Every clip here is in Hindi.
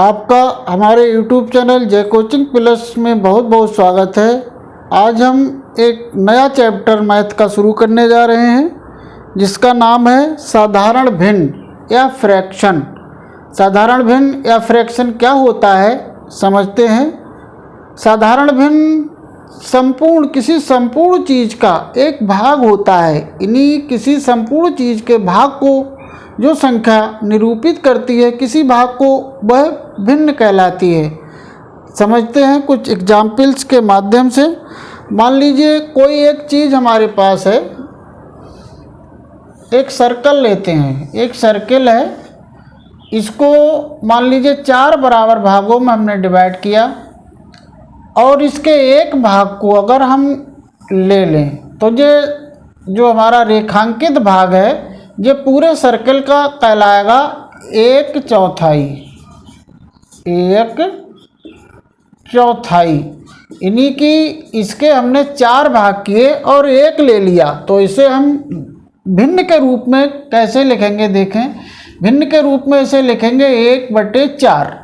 आपका हमारे YouTube चैनल जय कोचिंग प्लस में बहुत बहुत स्वागत है। आज हम एक नया चैप्टर मैथ का शुरू करने जा रहे हैं जिसका नाम है साधारण भिन्न या फ्रैक्शन। साधारण भिन्न या फ्रैक्शन क्या होता है समझते हैं। साधारण भिन्न किसी संपूर्ण चीज़ का एक भाग होता है। इन्हीं किसी संपूर्ण चीज़ के भाग को जो संख्या निरूपित करती है किसी भाग को वह भिन्न कहलाती है। समझते हैं कुछ एग्जाम्पल्स के माध्यम से। मान लीजिए कोई एक चीज़ हमारे पास है, एक सर्कल लेते हैं। एक सर्कल है, इसको मान लीजिए 4 बराबर भागों में हमने डिवाइड किया और इसके एक भाग को अगर हम ले लें तो ये जो हमारा रेखांकित भाग है ये पूरे सर्कल का कहलाएगा 1/4। 1/4 इन्हीं की इसके हमने 4 भाग किए और एक ले लिया तो इसे हम भिन्न के रूप में कैसे लिखेंगे देखें। भिन्न के रूप में इसे लिखेंगे 1/4।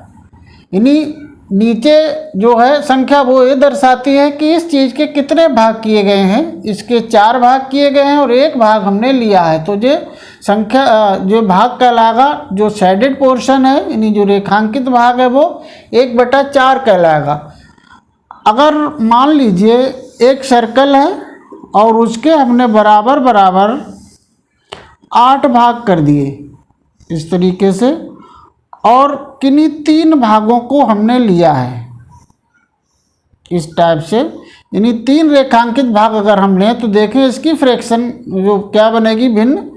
इन्हीं नीचे जो है संख्या वो ये दर्शाती है कि इस चीज़ के कितने भाग किए गए हैं। इसके 4 भाग किए गए हैं और एक भाग हमने लिया है तो ये संख्या जो भाग कहलाएगा, जो शेडेड पोर्शन है यानी जो रेखांकित भाग है वो 1/4 कहलाएगा। अगर मान लीजिए एक सर्कल है और उसके हमने बराबर बराबर 8 भाग कर दिए इस तरीके से और किन्हीं 3 भागों को हमने लिया है इस टाइप से। यानी 3 रेखांकित भाग अगर हम लें तो देखें इसकी फ्रैक्शन जो क्या बनेगी भिन्न।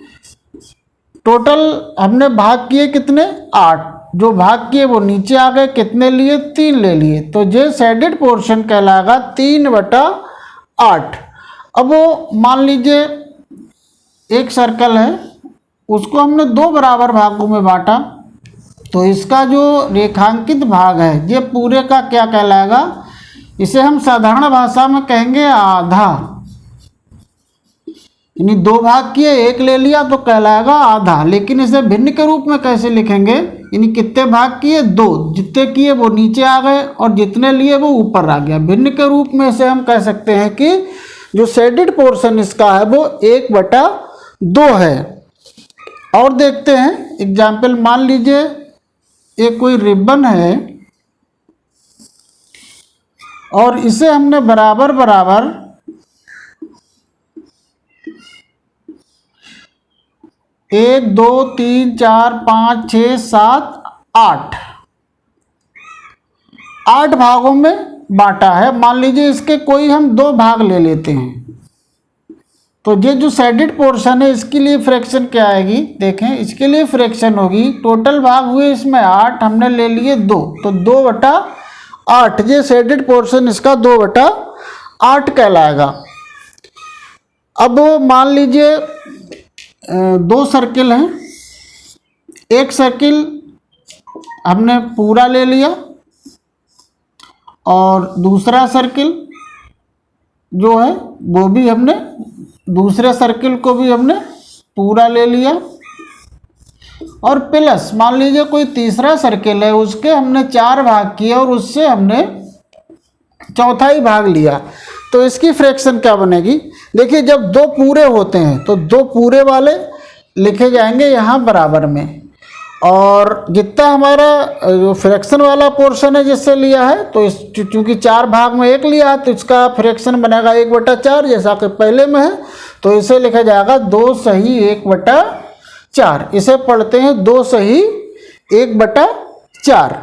टोटल हमने भाग किए कितने 8, जो भाग किए वो नीचे आ गए, कितने लिए 3 ले लिए तो ये शेडेड पोर्शन कहलाएगा 3/8। अब वो मान लीजिए एक सर्कल है उसको हमने 2 बराबर भागों में बांटा तो इसका जो रेखांकित भाग है ये पूरे का क्या कहलाएगा, इसे हम साधारण भाषा में कहेंगे आधा। यानी 2 भाग किए एक ले लिया तो कहलाएगा आधा। लेकिन इसे भिन्न के रूप में कैसे लिखेंगे, यानी कितने भाग किए 2, जितने किए वो नीचे आ गए और जितने लिए वो ऊपर आ गया। भिन्न के रूप में इसे हम कह सकते हैं कि जो शेडेड पोर्शन इसका है वो 1/2 है। और देखते हैं एग्जाम्पल। मान लीजिए एक कोई रिबन है और इसे हमने बराबर बराबर 1 2 3 4 5 6 7 8 भागों में बांटा है। मान लीजिए इसके कोई हम 2 भाग ले लेते हैं तो ये जो शेडेड पोर्शन है इसके लिए फ्रैक्शन क्या आएगी देखें। इसके लिए फ्रैक्शन होगी, टोटल भाग हुए इसमें 8, हमने ले लिए 2 तो 2/8। ये शेडेड पोर्शन इसका 2/8 कहलाएगा। अब मान लीजिए 2 सर्किल हैं। एक सर्किल हमने पूरा ले लिया और दूसरा सर्किल जो है वो भी हमने दूसरे सर्किल को भी हमने पूरा ले लिया और प्लस मान लीजिए कोई तीसरा सर्किल है उसके हमने 4 भाग किए और उससे हमने 1/4 भाग लिया तो इसकी फ्रैक्शन क्या बनेगी देखिए। जब 2 पूरे होते हैं तो 2 पूरे वाले लिखे जाएंगे यहाँ बराबर में और जितना हमारा जो फ्रैक्शन वाला पोर्शन है जिससे लिया है तो इस चूँकि 4 भाग में 1 लिया है तो इसका फ्रैक्शन बनेगा 1/4 जैसा कि पहले में है। तो इसे लिखा जाएगा 2 सही 1/4। इसे पढ़ते हैं 2 सही 1/4।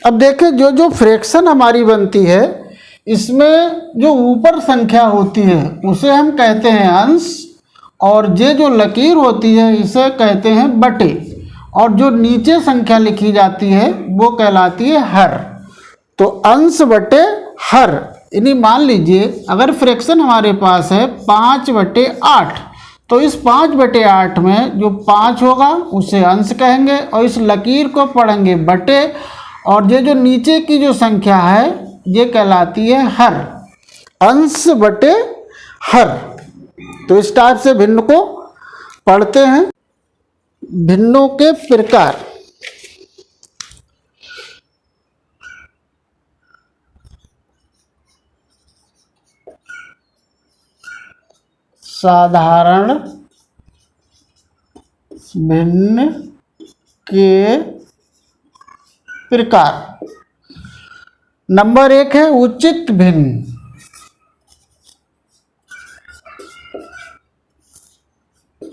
अब देखें जो फ्रैक्शन हमारी बनती है इसमें जो ऊपर संख्या होती है उसे हम कहते हैं अंश और ये जो लकीर होती है इसे कहते हैं बटे और जो नीचे संख्या लिखी जाती है वो कहलाती है हर। तो अंश बटे हर। यानी मान लीजिए अगर फ्रैक्शन हमारे पास है 5/8 तो इस 5/8 में जो 5 होगा उसे अंश कहेंगे और इस लकीर को पढ़ेंगे बटे और ये जो नीचे की जो संख्या है ये कहलाती है हर। अंश बटे हर। तो इस टाइप से भिन्न को पढ़ते हैं। भिन्नों के प्रकार। साधारण भिन्न के प्रकार। नंबर 1 है उचित भिन्न।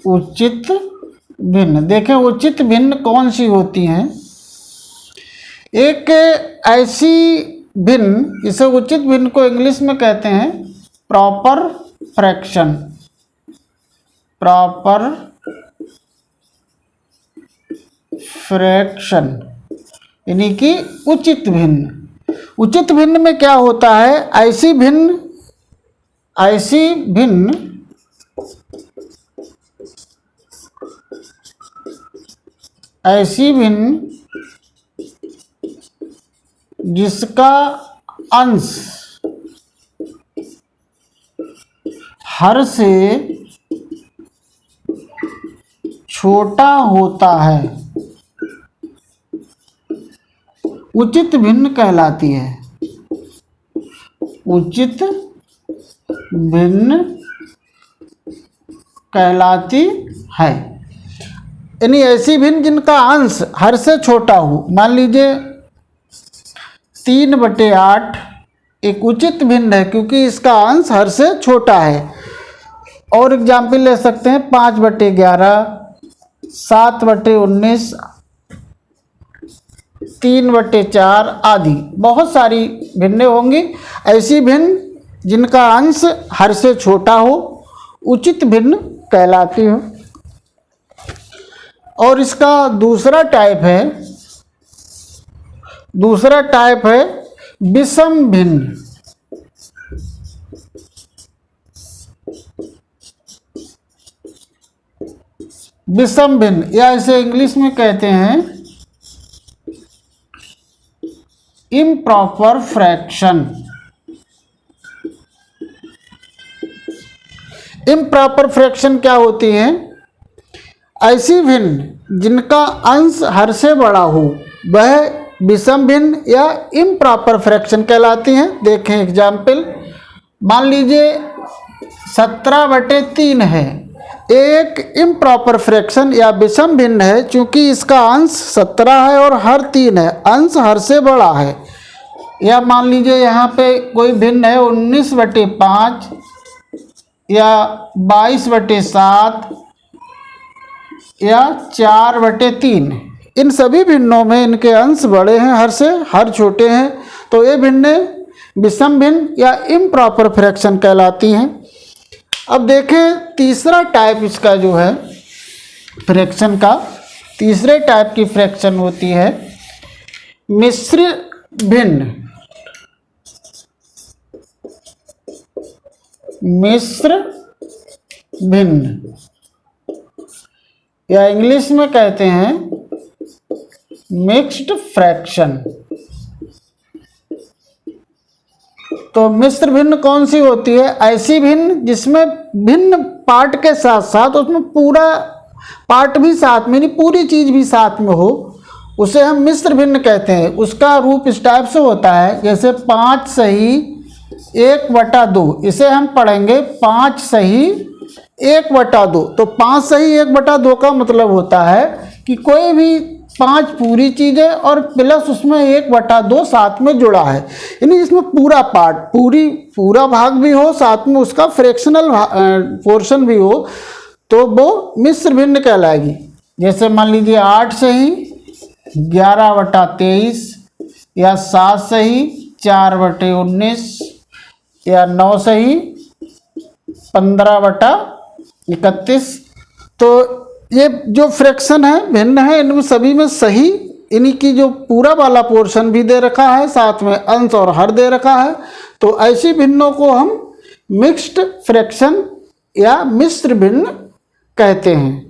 उचित भिन्न, देखें उचित भिन्न कौन सी होती हैं। एक ऐसी भिन्न, इसे उचित भिन्न को इंग्लिश में कहते हैं प्रॉपर फ्रैक्शन। प्रॉपर फ्रैक्शन यानी कि उचित भिन्न। उचित भिन्न में क्या होता है, ऐसी भिन्न जिसका अंश हर से छोटा होता है, उचित भिन्न कहलाती है। उचित भिन्न कहलाती है, यानी ऐसी भिन्न जिनका अंश हर से छोटा हो। मान लीजिए 3/8 एक उचित भिन्न है क्योंकि इसका अंश हर से छोटा है। और एग्जाम्पल ले सकते हैं 5/11, 7/19, 3/4 आदि। बहुत सारी भिन्नें होंगी। ऐसी भिन्न जिनका अंश हर से छोटा हो उचित भिन्न कहलाती हो। और इसका दूसरा टाइप है विषम भिन्न। विषम भिन्न या इसे इंग्लिश में कहते हैं इम्प्रॉपर फ्रैक्शन। इम्प्रॉपर फ्रैक्शन क्या होती है, ऐसी भिन्न जिनका अंश हर से बड़ा हो वह विषम भिन्न या इम्प्रॉपर फ्रैक्शन कहलाती हैं। देखें एग्जाम्पल, मान लीजिए 17/3 है, एक इम्प्रॉपर फ्रैक्शन या विषम भिन्न है क्योंकि इसका अंश 17 है और हर 3 है, अंश हर से बड़ा है। या मान लीजिए यहाँ पे कोई भिन्न है 19/5 या 22/7 या 4/3। इन सभी भिन्नों में इनके अंश बड़े हैं, हर छोटे हैं, तो ये भिन्नें विषम भिन्न या इम्प्रॉपर फ्रैक्शन कहलाती हैं। अब देखें तीसरा टाइप इसका जो है फ्रैक्शन का, तीसरे टाइप की फ्रैक्शन होती है मिश्र भिन्न। मिश्र भिन्न या इंग्लिश में कहते हैं मिक्स्ड फ्रैक्शन। तो मिश्र भिन्न कौन सी होती है, ऐसी भिन्न जिसमें भिन्न पार्ट के साथ साथ उसमें पूरा पार्ट भी साथ में, नहीं पूरी चीज भी साथ में हो, उसे हम मिश्र भिन्न कहते हैं। उसका रूप इस टाइप से होता है जैसे 5 सही 1/2, इसे हम पढ़ेंगे 5 सही 1/2। तो 5 सही 1/2 का मतलब होता है कि कोई भी 5 पूरी चीज़ है और प्लस उसमें 1/2 साथ में जुड़ा है, यानी जिसमें पूरा पार्ट पूरा भाग भी हो, साथ में उसका फ्रैक्शनल पोर्शन भी हो, तो वो मिश्र भिन्न कहलाएगी। जैसे मान लीजिए 8 सही 11/23 या 7 सही 4/19 या 9 सही 15/31। तो ये जो फ्रैक्शन है भिन्न है, इनमें सभी में सही इन्हीं की जो पूरा वाला पोर्शन भी दे रखा है, साथ में अंश और हर दे रखा है। तो ऐसी भिन्नों को हम मिक्स्ड फ्रैक्शन या मिश्र भिन्न कहते हैं।